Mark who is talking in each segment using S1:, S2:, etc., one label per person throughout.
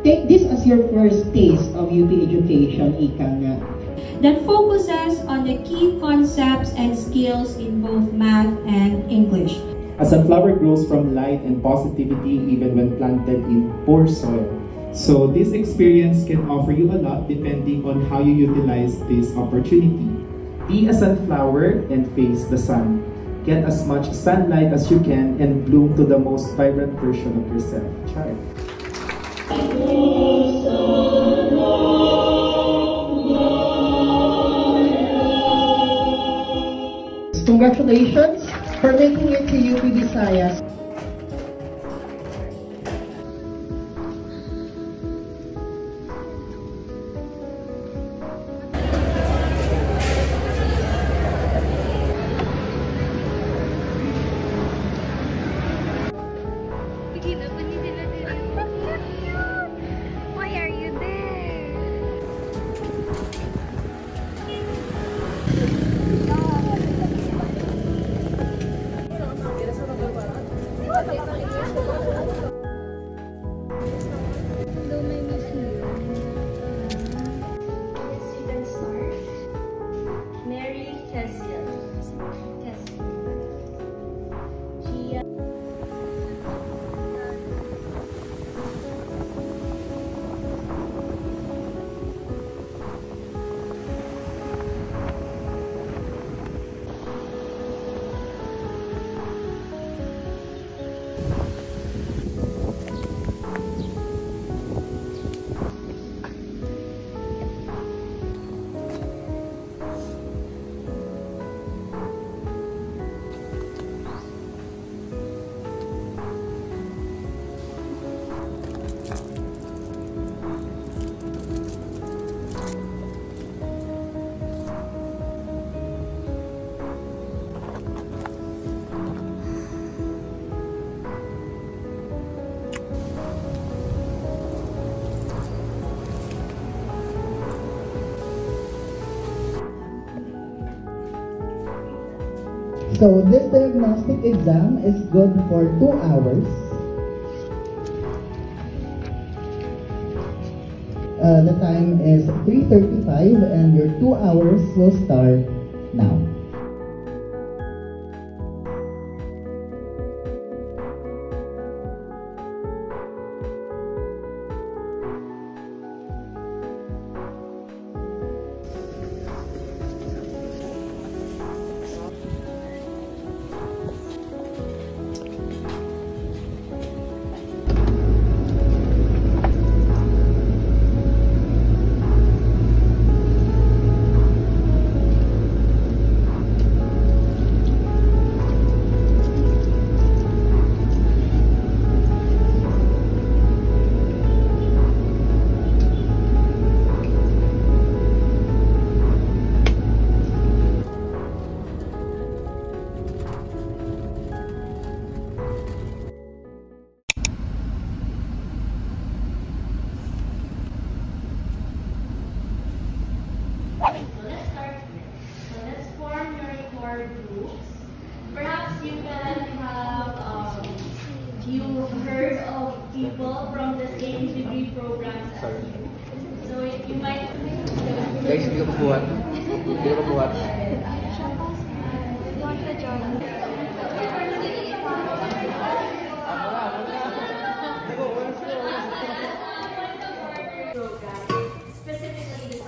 S1: Take this as your first taste of UP education, ika nga.
S2: That focuses on the key concepts and skills in both math and English.
S3: A sunflower grows from light and positivity even when planted in poor soil. So this experience can offer you a lot depending on how you utilize this opportunity. Be a sunflower and face the sun. Get as much sunlight as you can and bloom to the most vibrant version of yourself. Try.
S1: Congratulations for making it to UP Visayas.
S4: Why are you there? Mary Kessiel.
S1: So this diagnostic exam is good for 2 hours. The time is 3:35 and your 2 hours will start now.
S4: Perhaps you can have you heard of people from the same degree programs as you. So you might.
S5: Guys, hindi ko mabuhat. Hindi ko mabuhat.
S4: Specifically,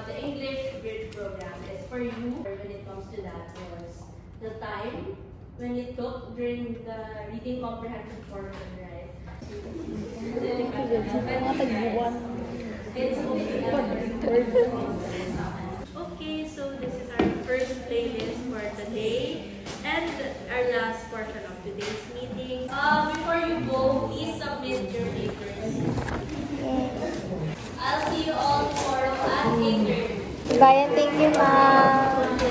S4: the English bridge program is for you. When it comes to that, was the time when you took during the reading comprehension portion, right? Okay, so this is our first playlist for today and our last portion of today's meeting. Before you go, please submit your papers. I'll see you all tomorrow at 8:30.
S6: Bye and thank you, ma'am.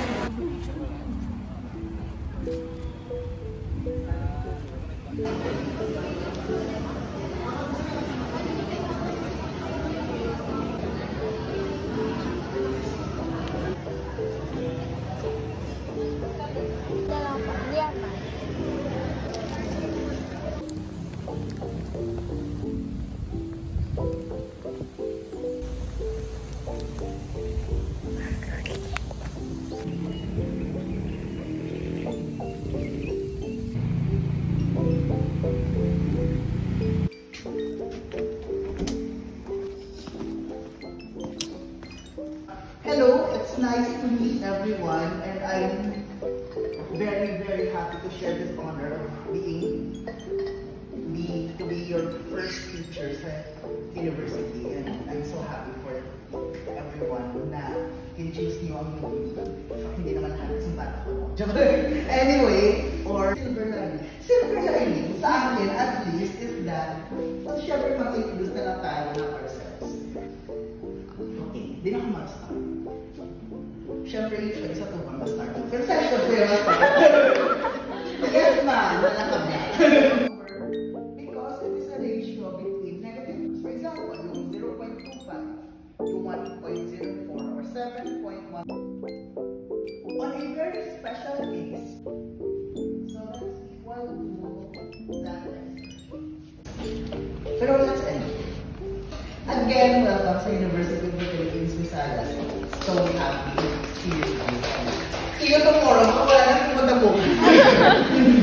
S4: Thank you.
S7: Hello, it's nice to meet everyone, and I'm very, very happy to share this honor of to be your first teacher sa university, and I'm so happy for everyone na in-choose niyo ang hindi naman halos yung bata ko. Anyway, or silver lining. Silver lining sa akin at least is that syempre mag-introduce na lang tayo ng ourselves. Okay, di na ako mag-start. Syempre usually sa tubang mag-start. Pero sa likod ko yung mag-start. Yes ma'am, wala ka na. Because it is a ratio between negatives. For example, yung 0.25, yung 1.04, or 7.1. On a very special case, so that's equal to that. Pero let's end. Again, welcome sa University of the Philippines, Visayas. So happy to see you. See you tomorrow. Wala na pumunta bukas.